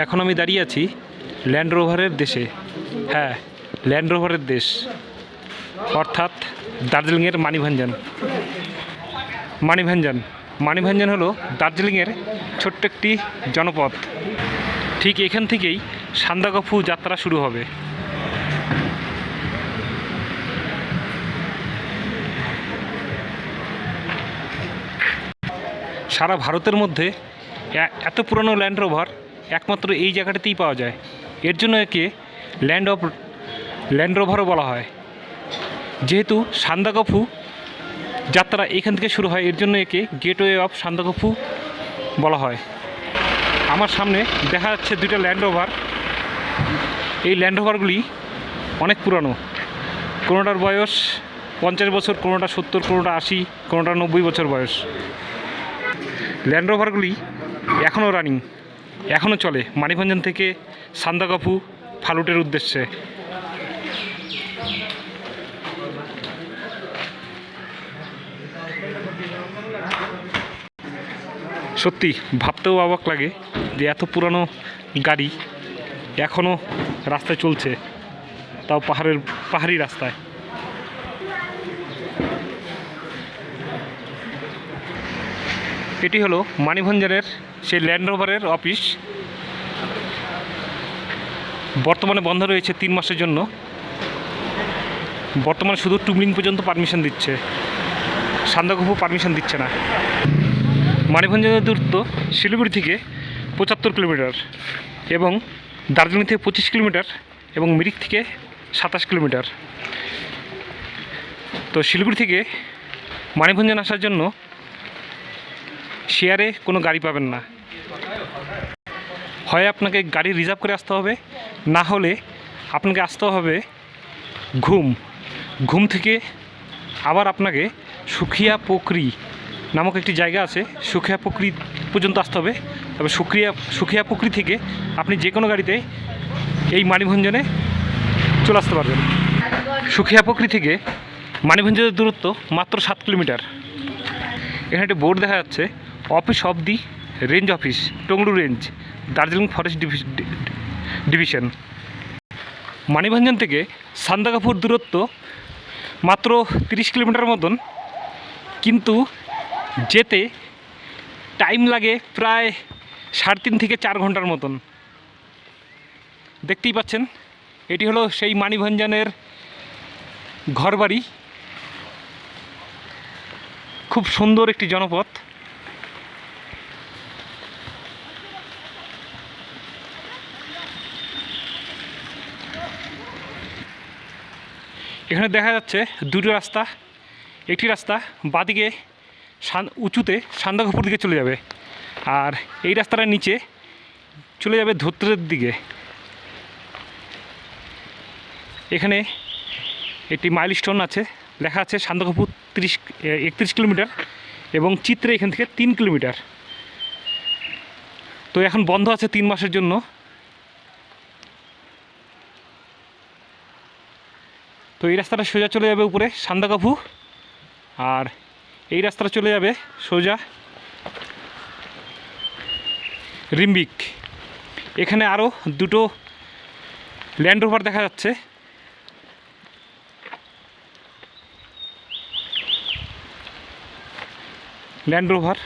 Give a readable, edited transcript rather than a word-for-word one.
এখন আমি দাঁড়িয়ে আছি ল্যান্ড রোভারের দেশে। হ্যাঁ, ল্যান্ড রোভারের দেশ, অর্থাৎ দার্জিলিংয়ের মানিভাঞ্জন। মানিভাঞ্জন হলো দার্জিলিংয়ের ছোট্ট একটি জনপদ। ঠিক এখান থেকেই সান্দাকফু যাত্রা শুরু হবে। সারা ভারতের মধ্যে এত পুরনো ল্যান্ড রোভার একমাত্র এই জায়গাটাতেই পাওয়া যায়। এর জন্য একে ল্যান্ড রোভারও বলা হয়। যেহেতু সান্দাকফু যাত্রা এখান থেকে শুরু হয়, এর জন্য একে গেটওয়ে অফ সান্দাকফু বলা হয়। আমার সামনে দেখা যাচ্ছে দুইটা ল্যান্ড রোভার। এই ল্যান্ড রোভারগুলি অনেক পুরানো। কোনোটার বয়স 50 বছর, কোনোটা 70, কোনোটা 80, কোনোটা 90 বছর বয়স। ল্যান্ড রোভারগুলি এখনও রানিং, এখনও চলে মানিভাঞ্জন থেকে সান্দাকফু ফালুটের উদ্দেশ্যে। সত্যি ভাবতেও অবাক লাগে যে এত পুরানো গাড়ি এখনও রাস্তায় চলছে, তাও পাহাড়ি রাস্তায়। এটি হলো মানিভাঞ্জনের সেই ল্যান্ড রোভারের অফিস। বর্তমানে বন্ধ রয়েছে 3 মাসের জন্য। বর্তমানে শুধু টুমলিং পর্যন্ত পারমিশন দিচ্ছে, সান্দাকফু পারমিশন দিচ্ছে না। মানিভাঞ্জনের দূরত্ব শিলিগুড়ি থেকে 75 কিলোমিটার এবং দার্জিলিং থেকে 25 কিলোমিটার এবং মিরিক থেকে 27 কিলোমিটার। তো শিলিগুড়ি থেকে মানিভাঞ্জন আসার জন্য শেয়ারে কোনো গাড়ি পাবেন না। হয় আপনাকে গাড়ি রিজার্ভ করে আসতে হবে, না হলে আপনাকে আসতে হবে ঘুম থেকে আবার আপনাকে সুখিয়া পোখরি নামক একটি জায়গা আছে, সুখিয়া পোখরি পর্যন্ত আসতে হবে। তবে সুখিয়া পোখরি থেকে আপনি যে কোনো গাড়িতে এই মানিভাঞ্জনে চলে আসতে পারবেন। সুখিয়া পোখরি থেকে মানিভাঞ্জনের দূরত্ব মাত্র 7 কিলোমিটার। এখানে একটি বোর্ড দেখা যাচ্ছে, office of the range office, Tonglu range, Darjeeling forest division. Manebhanjan থেকে সান্দাকফুর দূরত্ব মাত্র 30 কিলোমিটার মতন, কিন্তু যেতে টাইম লাগে প্রায় 3.5 থেকে 4 ঘন্টার মতন। দেখতেই পাচ্ছেন, এটি হলো সেই মানিভাঞ্জনের ঘরবাড়ি। খুব সুন্দর একটি জনপদ। এখানে দেখা যাচ্ছে দুটো রাস্তা। একটি রাস্তা বাঁদিকে উঁচুতে সান্দাকফুর দিকে চলে যাবে, আর এই রাস্তাটার নিচে চলে যাবে ধোত্রের দিকে। এখানে একটি মাইলস্টোন আছে, লেখা আছে সান্দাকফু 31 কিলোমিটার এবং চিত্রে এখান থেকে 3 কিলোমিটার। তো এখন বন্ধ আছে 3 মাসের জন্য। তো এই রাস্তাটা সোজা চলে যাবে উপরে সান্দাকফু, আর এই রাস্তাটা চলে যাবে সোজা রিম্বিক। এখানে আরও দুটো ল্যান্ড রোভার দেখা যাচ্ছে। Land rover